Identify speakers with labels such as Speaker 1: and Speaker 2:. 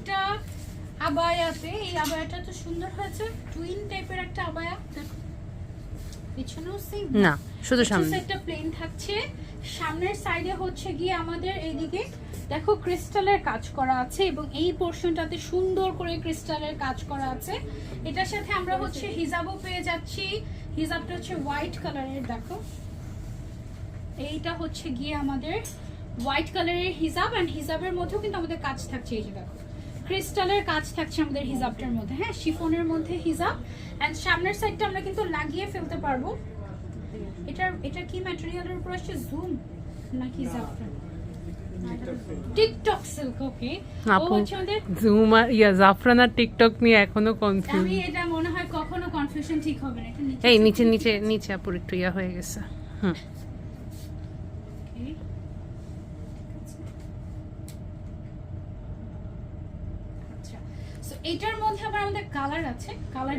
Speaker 1: একটা আবায়াতে, এই আবায়াটা তো সুন্দর হয়েছে, টুইন টাইপের একটা আবায়া। দেখো পিছনেও সেম
Speaker 2: না, শুধু সামনে।
Speaker 1: একটা প্লেন থাকছে, সামনের সাইডে হচ্ছে গিয়ে আমাদের এইদিকে দেখো ক্রিস্টালের কাজ করা আছে এবং এই পোরশনটাতে সুন্দর করে ক্রিস্টালের কাজ করা আছে। এটার সাথে আমরা হচ্ছে হিজাবও পেয়ে যাচ্ছি। হিজাবটা হচ্ছে হোয়াইট কালারের, দেখো এইটা হচ্ছে গিয়ে আমাদের হোয়াইট কালারের হিজাব, এন্ড হিজাবের মধ্যেও কিন্তু আমাদের কাজ থাকছে, এই যে দেখো ক্রিস্টালের কাজ থাকছে আমাদের হিজাবটার মধ্যে। হ্যাঁ, শিফনের মধ্যে হিজাব, এন্ড সামনের সাইডটা আমরা কিন্তু লাগিয়ে ফেলতে পারবো। এটা কি ম্যাটেরিয়ালের উপর আসছে, জুম নাকি জাফরান? TikTok silk. ওকে, ও হচ্ছে আমাদের
Speaker 2: জুম আর জাফরান আর টিকটক নিয়ে এখনো কনফিউজ।
Speaker 1: আমি এটা মনে হয় কখনো কনফিউশন ঠিক হবে না। এটা
Speaker 2: এই নিচে নিচে নিচে আপুর একটু ইয়া হয়ে গেছে। হুম,
Speaker 1: আচ্ছা, সো এটার মধ্যে আবার আমাদের কালার আছে, কালার